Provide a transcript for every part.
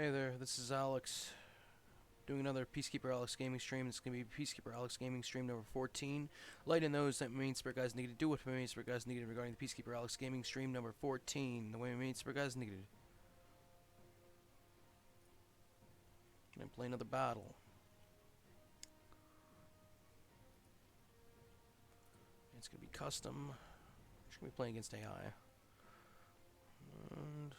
Hey there, this is Alex doing another Peacekeeperalex gaming stream. This is going to be Peacekeeperalex gaming stream number 14. Lighten those that main spirit guys needed. Do what main spirit guys needed regarding the Peacekeeperalex gaming stream number 14. The way main spirit guys needed. Gonna play another battle. It's going to be custom. Just going to be playing against AI. And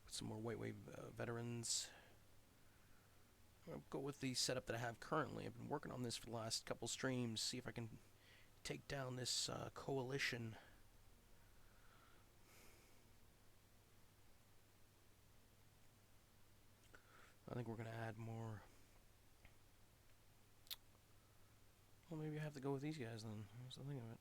put some more white wave veterans. I'll go with the setup that I have currently. I've been working on this for the last couple streams. See if I can take down this coalition. I think we're going to add more. Well, maybe I have to go with these guys then. What's the thing of it?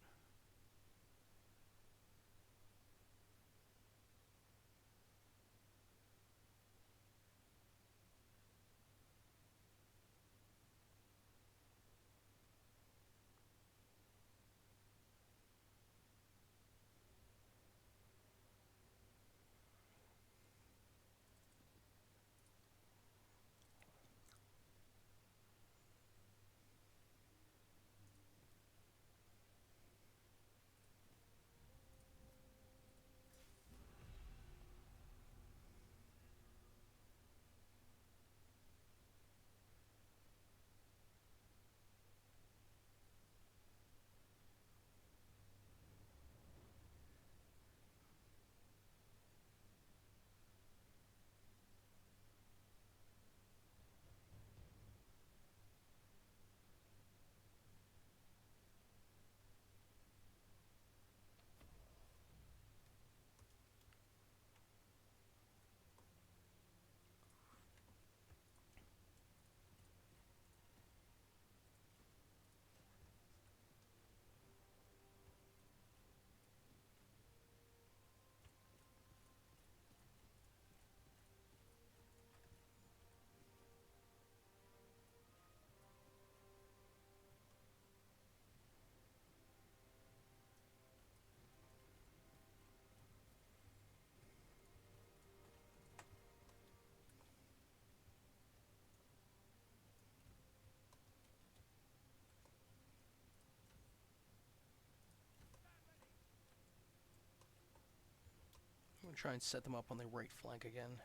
I'm going to try and set them up on the right flank again.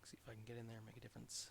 See if I can get in there and make a difference.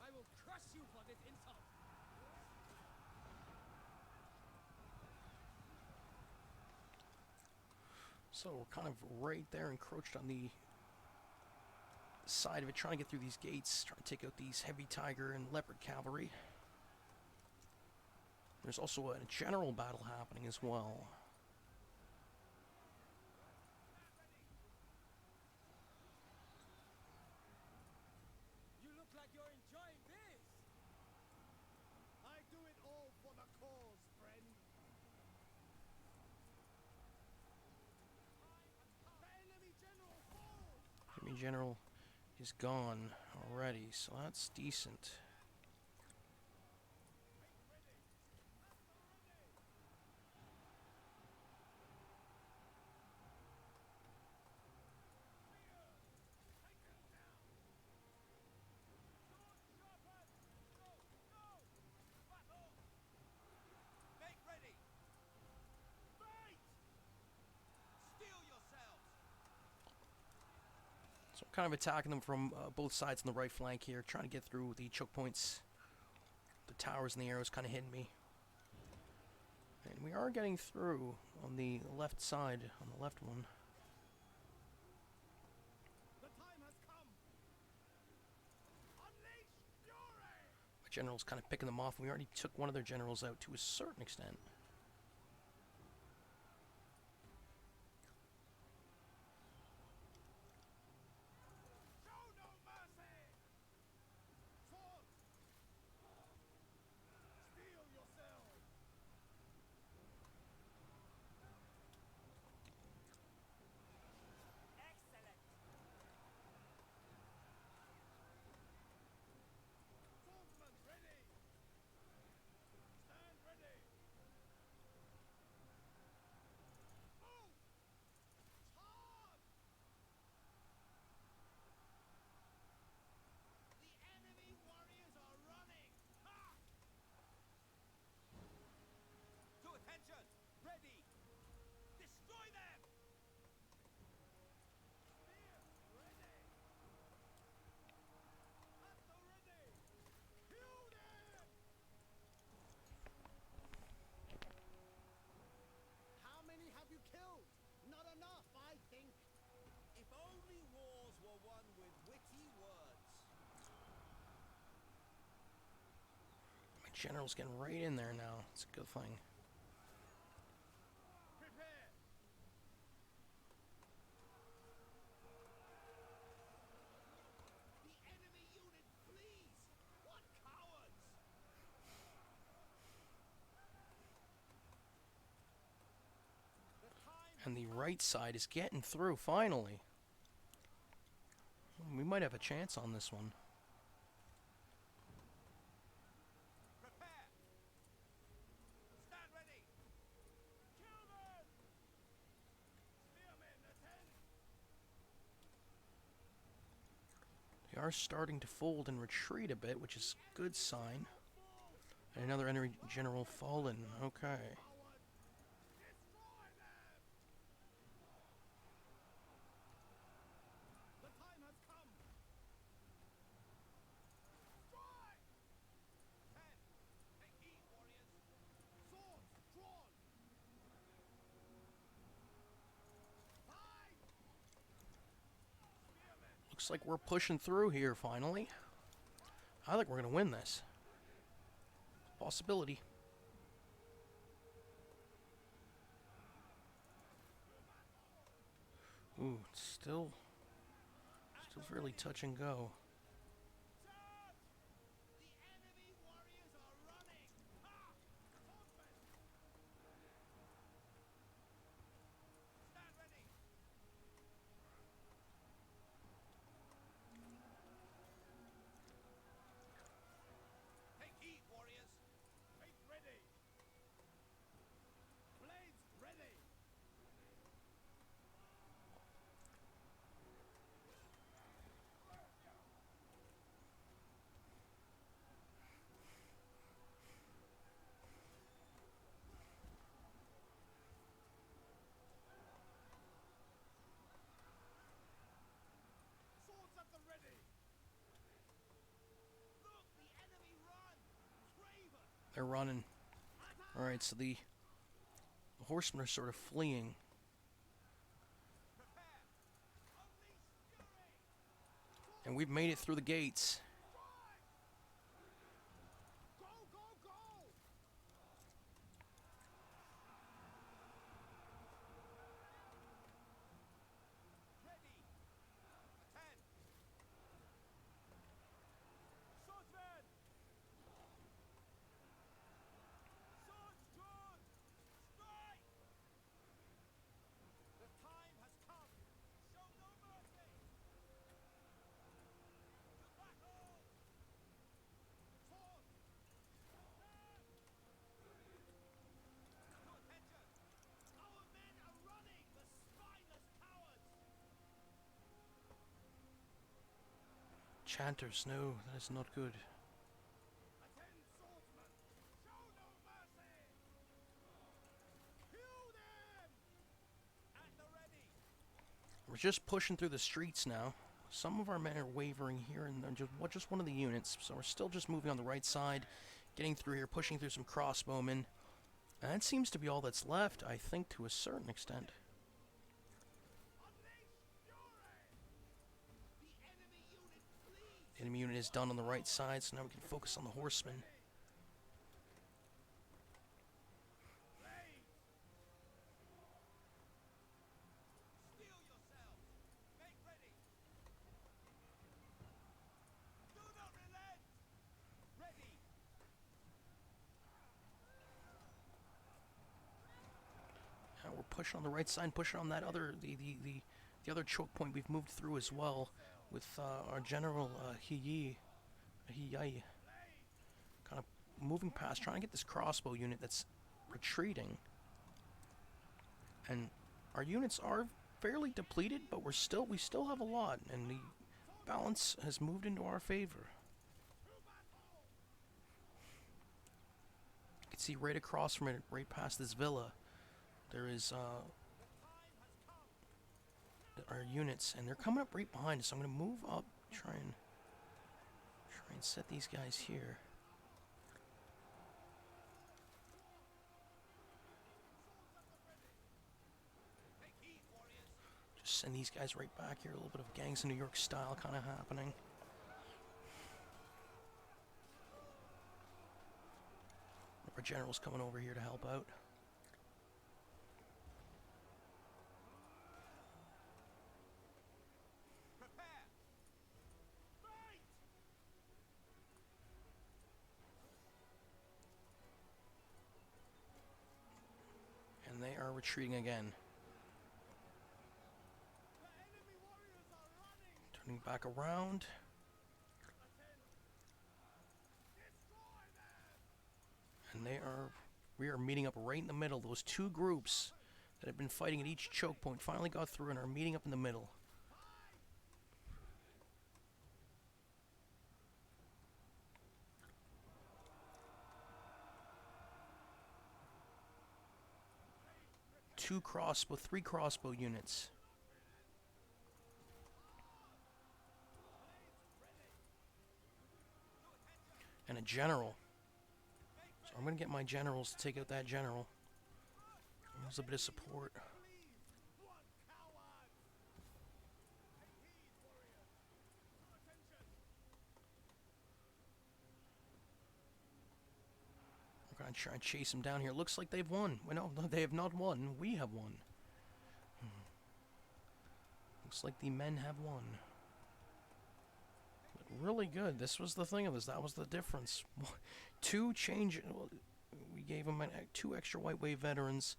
I will crush you for this insult! So we're kind of right there encroached on the side of it, trying to get through these gates, trying to take out these heavy tiger and leopard cavalry. There's also a general battle happening as well. You look like you're enjoying this. I do it all for the cause, friend. The enemy general falls! Enemy general is gone already, so that's decent. Make ready! Fight! Steel yourselves! So I'm kind of attacking them from both sides on the right flank here, trying to get through the choke points. The towers and the arrows kind of hitting me. And we are getting through on the left side, on the left one. The time has come! Unleash fury! My general's kind of picking them off. We already took one of their generals out to a certain extent. Show no mercy! Swords! Steel yourselves! Excellent! Swordsmen ready! Stand ready! Move! Charge! The enemy warriors are running! Ha! To attention! Ready! Destroy them! Spear! Ready! At the ready! Kill them! How many have you killed? Not enough, I think. If only wars were won with witty words. My general's getting right in there now. It's a good thing. Prepare! The enemy unit flees! What cowards! The time And the right side is getting through, finally. We might have a chance on this one. prepare! Stand ready! Kill them! Spearmen, attend! They are starting to fold and retreat a bit, which is a good sign. And another enemy general fallen. Okay. Coward! Destroy them! The time has come! Strike! 10! Take heed, warriors! Swords drawn! 5! Spearmen! Looks like we're pushing through here, finally. I think we're going to win this. Possibility. Ooh, it's still fairly touch and go. Charge! The enemy warriors are running! Ha! Swordsmen! Stand ready! Take heed, warriors! Make ready! Blades ready! Swords at the ready! Look, the enemy run! Craven! They're running. Alright, so the horsemen are sort of fleeing. Prepare! Unleash fury! And we've made it through the gates. Go, go, go! Ready! Attend! Swordsman! Swords drawn! Strike! The time has come! Show no mercy! To battle! Sword! To attention! Our men are running! The spineless cowards! Chanters, no, that is not good. Attend, swordsman! Show no mercy! Kill them! At the ready! We're just pushing through the streets now. Some of our men are wavering here and then, just one of the units, so we're still just moving on the right side, getting through here, pushing through some crossbowmen. And that seems to be all that's left, I think, to a certain extent. Unleash fury! The enemy unit flees! The enemy unit is done on the right side, so now we can focus on the horsemen. Blades! Steel yourselves! Make ready! Do not relent! Ready! Now we're pushing on the right side, pushing on that other, the other choke point we've moved through as well, with our General Hiyai, kind of moving past, trying to get this crossbow unit that's retreating. And our units are fairly depleted, but we still have a lot, and the balance has moved into our favor. You can see right across from it, right past this villa, there is our units, and they're coming up right behind us. So I'm going to move up, try and set these guys here. Just send these guys right back here. A little bit of Gangs of New York style kind of happening. Our general's coming over here to help out. Prepare! Fight! And they are retreating again. The enemy warriors are running! Turning back around. Destroy them! And we are meeting up right in the middle. Those two groups that have been fighting at each choke point finally got through and are meeting up in the middle. Three crossbow units. And a general. So I'm going to get my generals to take out that general. There's a bit of support. What cowards! Take heed, warriors! To attention! We're going to try and chase them down here. Looks like they've won. Well, no, they have not won. We have won. Looks like the men have won. But really good. This was the thing of this. That was the difference. Well, we gave them two extra White Wave veterans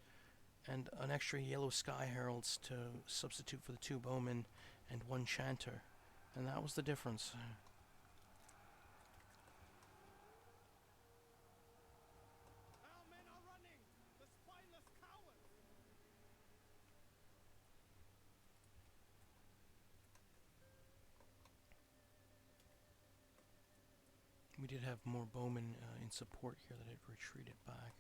and an extra Yellow Sky Heralds to substitute for the two bowmen and one chanter. And that was the difference. Our men are running! The spineless cowards! We did have more bowmen in support here that had retreated back.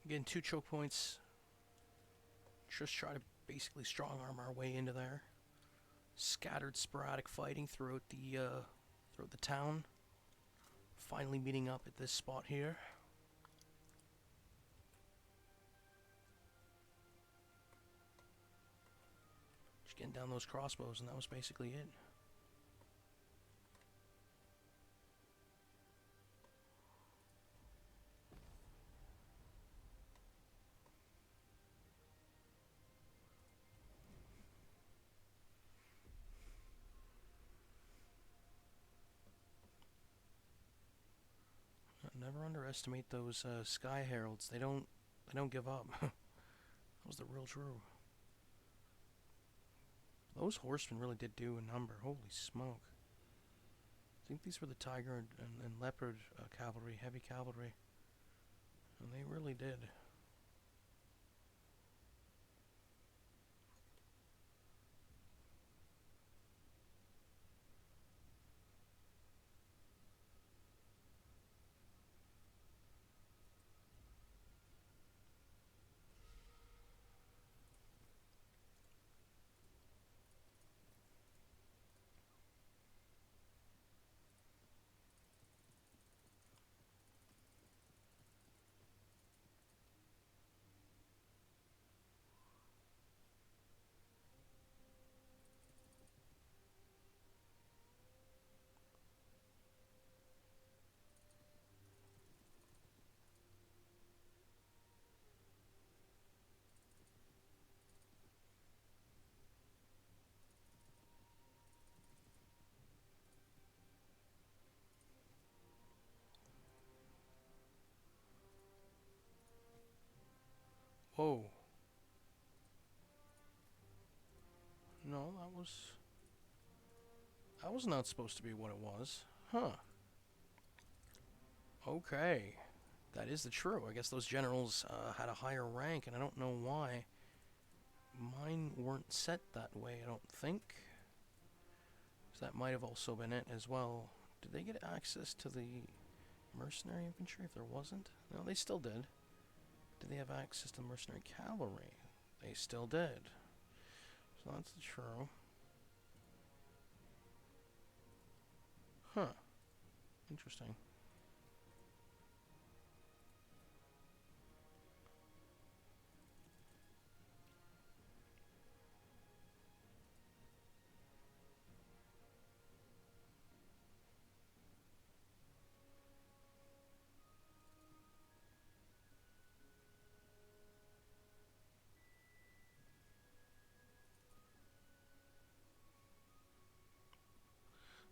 Again, 2 choke points. Just try to basically strong arm our way into there. Scattered sporadic fighting throughout the town. Finally meeting up at this spot here. Just getting down those crossbows, and that was basically it. Never underestimate those Sky Heralds. They don't give up. That was the real true. Those horsemen really did do a number. Holy smoke! I think these were the Tiger and Leopard cavalry, heavy cavalry, and they really did. Whoa! No, that was not supposed to be what it was. Huh. Okay. That is the true. I guess those generals had a higher rank, and I don't know why. Mine weren't set that way, I don't think. So that might have also been it as well. Did they get access to the mercenary infantry if there wasn't? No, they still did. Did they have access to the mercenary cavalry? They still did. So that's the true. Huh. Interesting.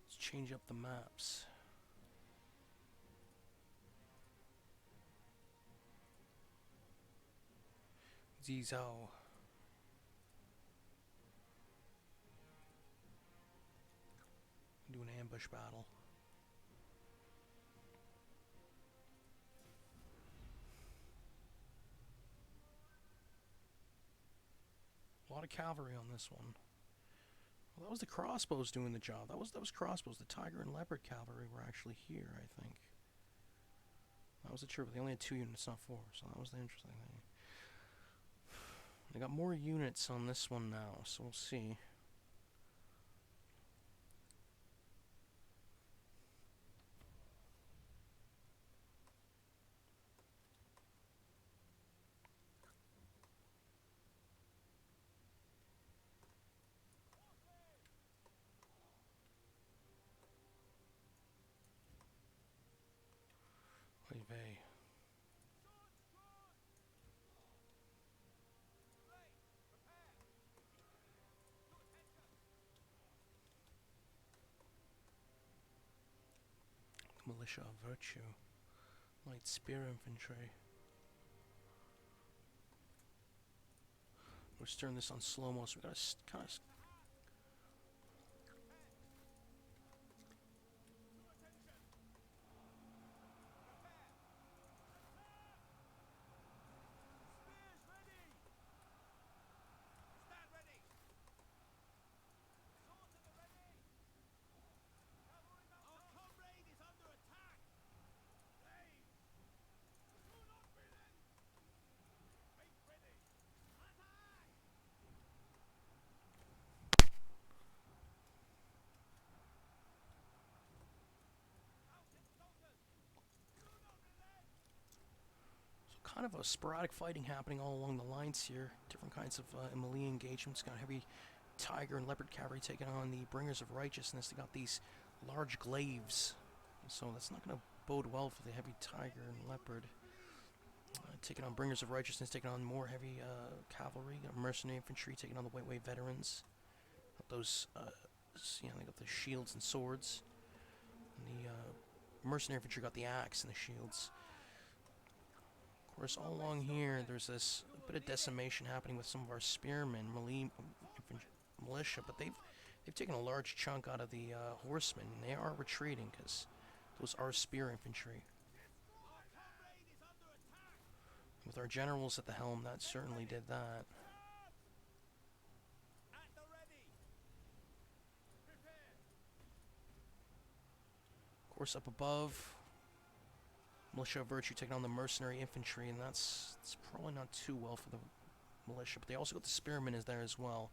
Let's change up the maps. Zizao. Do an ambush battle. A lot of cavalry on this one. Well, that was the crossbows doing the job. That was crossbows. The Tiger and Leopard cavalry were actually here, I think. That was the truth. They only had 2 units, not 4, so that was the interesting thing. They got more units on this one now, so we'll see. Oy vey. Militia of Virtue. Light Spear Infantry. We're stirring this on slow-mo, so we gotta kind of... kind of a sporadic fighting happening all along the lines here. Different kinds of melee engagements. Got heavy tiger and leopard cavalry taking on the bringers of righteousness. They got these large glaives, so that's not going to bode well for the heavy tiger and leopard. Taking on bringers of righteousness, taking on more heavy cavalry. Got mercenary infantry taking on the white wave veterans. Got those, they got the shields and swords. And the mercenary infantry got the axe and the shields. Of course, all along here, there's this bit of decimation happening with some of our spearmen, militia, but they've taken a large chunk out of the horsemen, and they are retreating because those are spear infantry. With our generals at the helm, that certainly did that. Of course, up above, Militia of Virtue taking on the mercenary infantry, and that's probably not too well for the militia, but they also got the spearmen is there as well.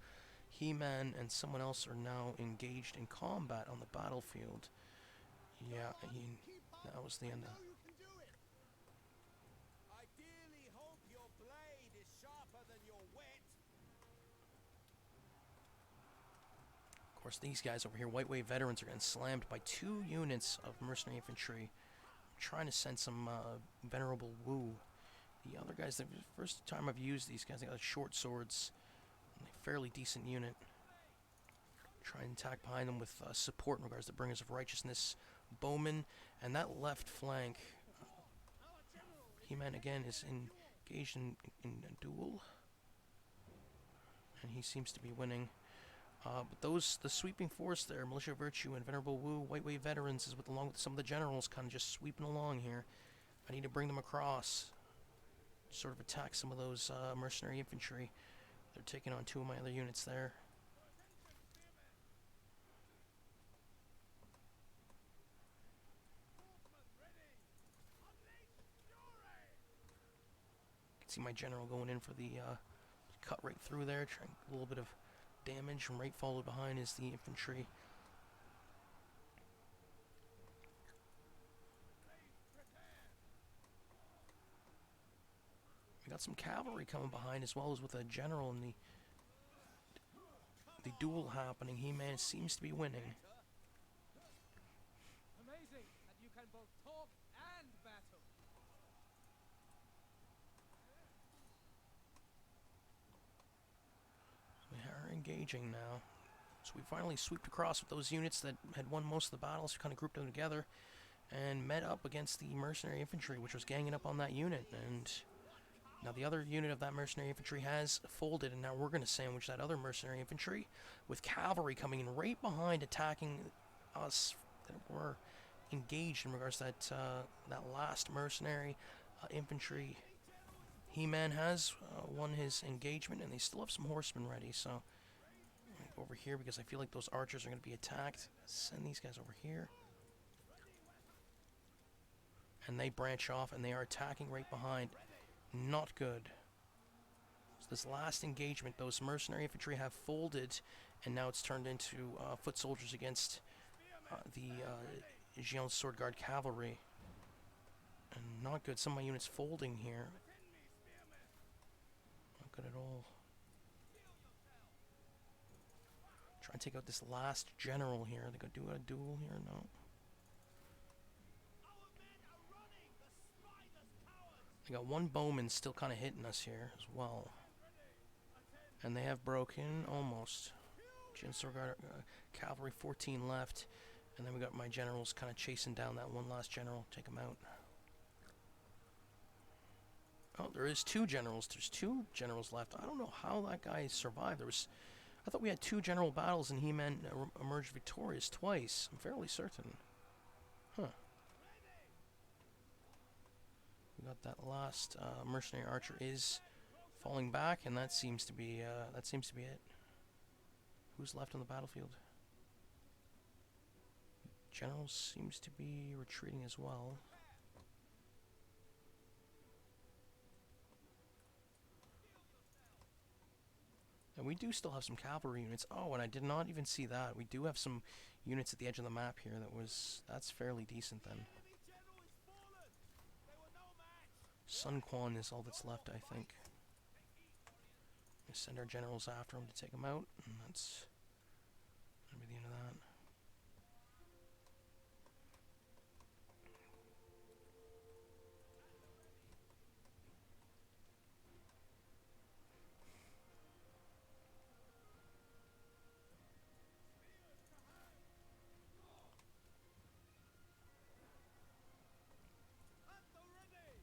He-Man and someone else are now engaged in combat on the battlefield. Yeah, that was the end of... Of course, these guys over here, White Wave veterans, are getting slammed by 2 units of mercenary infantry. I'm trying to send some Venerable Wu. The other guys, the first time I've used these guys, they got short swords. A fairly decent unit. Try and attack behind them with support in regards to Bringers of Righteousness, Bowman, and that left flank. He-Man again is engaged in a duel, and he seems to be winning. But the sweeping force there, Militia of Virtue and Venerable Wu, White Wave veterans, is along with some of the generals, kind of just sweeping along here. I need to bring them across, sort of attack some of those mercenary infantry. They're taking on 2 of my other units there. You can see my general going in for the cut right through there, trying a little bit of damage, and right followed behind is the infantry. We got some cavalry coming behind as well as with a general, and the duel happening. He-Man seems to be winning. Amazing that you can both talk and battle. We are engaging now. So we finally swooped across with those units that had won most of the battles, kind of grouped them together, and met up against the mercenary infantry, which was ganging up on that unit. And now the other unit of that mercenary infantry has folded, and now we're going to sandwich that other mercenary infantry with cavalry coming in right behind, attacking us that were engaged in regards to that last mercenary infantry. He-Man has won his engagement, and they still have some horsemen ready, so I'm going to go over here because I feel like those archers are going to be attacked. Send these guys over here. And they branch off, and they are attacking right behind. Not good. So this last engagement, those mercenary infantry have folded, and now it's turned into foot soldiers against the Gion Sword Guard cavalry. And not good. Some of my units folding here. Not good at all. Try and take out this last general here. They gonna do a duel here? No. They got 1 bowman still kind of hitting us here as well. And they have broken almost. Gion Guard cavalry, 14 left. And then we got my generals kind of chasing down that one last general. Take him out. Oh, there is 2 generals. There's 2 generals left. I don't know how that guy survived. I thought we had 2 general battles and He-Man emerged victorious twice. I'm fairly certain. Huh. We got that last mercenary archer is falling back, and that seems to be it. Who's left on the battlefield? General seems to be retreating as well. And we do still have some cavalry units. Oh, and I did not even see that. We do have some units at the edge of the map here. That's fairly decent then. Sun Quan is all that's left, I think. We send our generals after him to take him out, and that's gonna be the end of that. At the ready!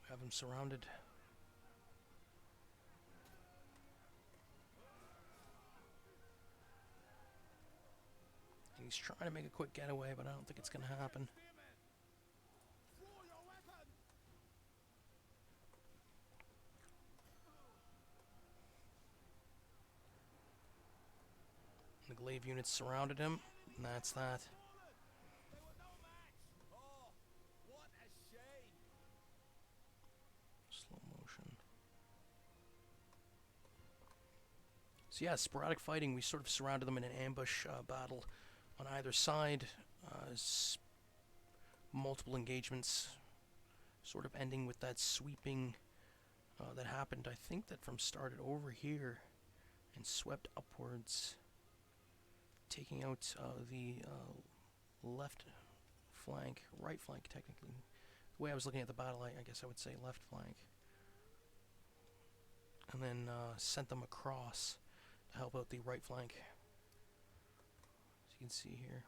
We have him surrounded. He's trying to make a quick getaway, but I don't think it's gonna happen. Spearmen! Draw your weapons! The glaive units surrounded him, and that's that. Fallen! They were no match! Oh, what a shame! Slow motion. So yeah, sporadic fighting. We sort of surrounded them in an ambush battle on either side. Multiple engagements, sort of ending with that sweeping that happened. I think that from started over here and swept upwards, taking out the left flank, right flank technically. The way I was looking at the battle, I guess I would say left flank. And then sent them across to help out the right flank. As you can see here.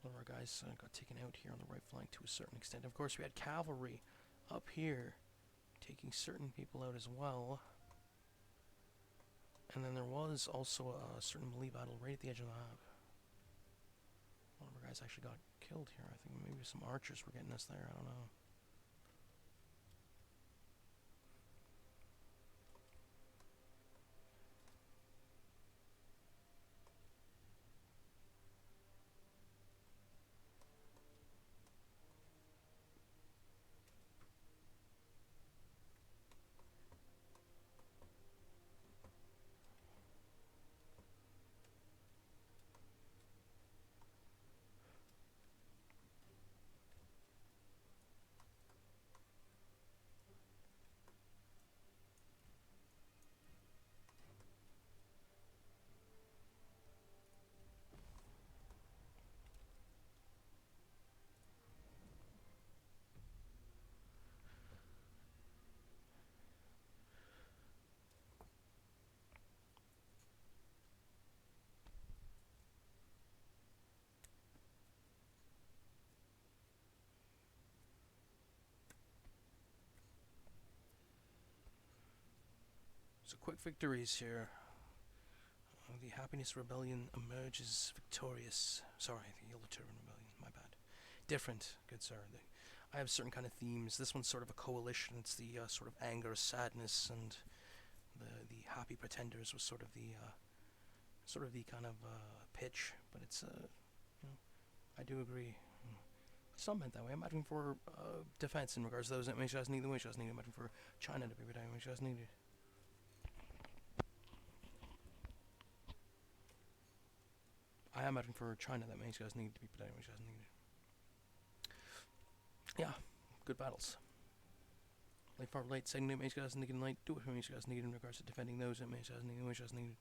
One of our guys got taken out here on the right flank to a certain extent. Of course, we had cavalry up here taking certain people out as well. And then there was also a certain melee battle right at the edge of the map. One of our guys actually got killed here. I think maybe some archers were getting us there. I don't know. So quick victories here. The Happiness Rebellion emerges victorious. Sorry, the Yellow Turban Rebellion, my bad. Different, good sir. I have certain kind of themes. This one's sort of a coalition. It's the sort of anger, sadness, and the Happy Pretenders was sort of the kind of pitch. But it's you know, I do agree. It's not meant that way. I'm advocating for defense in regards to those that make sure as needed, I'm advocating for China to be protected, make sure as needed. I am advocating for China that makes guys need to be protected, which doesn't need it. Yeah, good battles. Late far late, second makes guys need light, do it for makes guys need in regards to defending those that makes guys need, which doesn't need it.